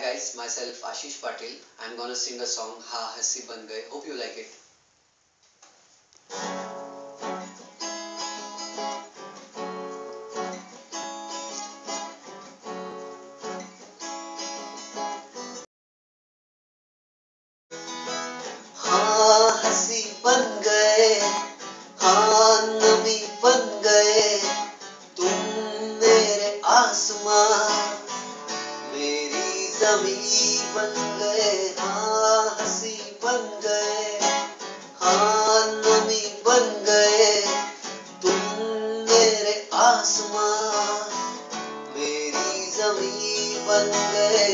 guys, myself Ashish Patil. I'm gonna sing a song Ha Hassi Ban Gaye. Hope you like it. हाँ हंसी बन गए, हाँ नमी बन गए, तुम मेरे आसमां, मेरी ज़मीं बन गए। हाँ हंसी बन गए, हाँ नमी बन गए, तुम मेरे आसमां, मेरी ज़मीं बन गए।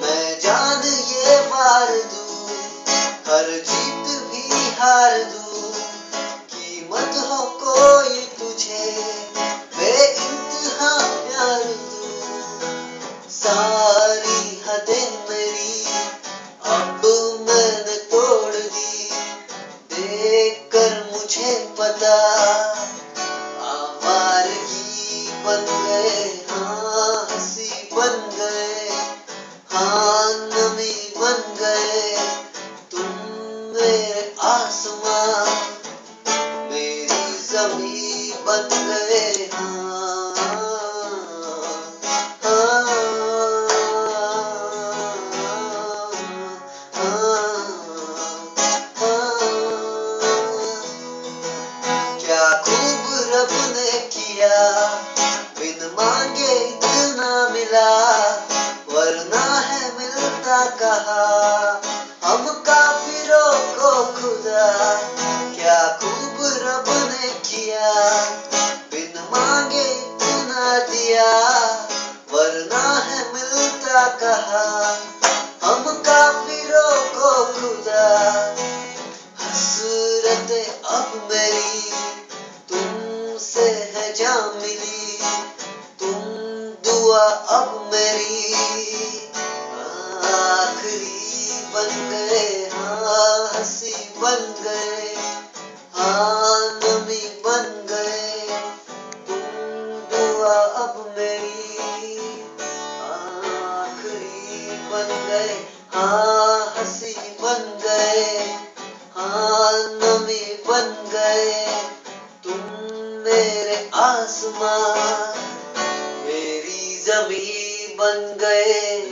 मैं जान ये वार दूं, हर जीत भी हार दूं, कीमत हो कोई तुझे बेइंतहा प्यार दूं। सारी हदें मेरी अब मैंने तोड़ दी, देखकर मुझे पता आवारगी बन गए। हाँ हंसी बन गए, हाँ नमी बन गए, तुम मेरे आसमां, मेरी ज़मीं बन गए। क्या खूब रब ने किया, बिन मांगे इतना मिला, वरना है मिलता कहा हम काफिरों को खुदा। क्या खूब रब ने किया, बिन मांगे इतना दिया, वरना है मिलता कहा हम काफिरों को खुदा। हसरत अब मेरी तुमसे है जा मिली, तुम दुआ अब मेरी आखिरी बन गए। हाँ हंसी बन गए, हाँ नमी बन गए, तुम दुआ अब मेरी आखिरी बन गए। हाँ हंसी बन गए, हाँ नमी बन गए, तुम मेरे आसमां, मेरी ज़मीं बन गए।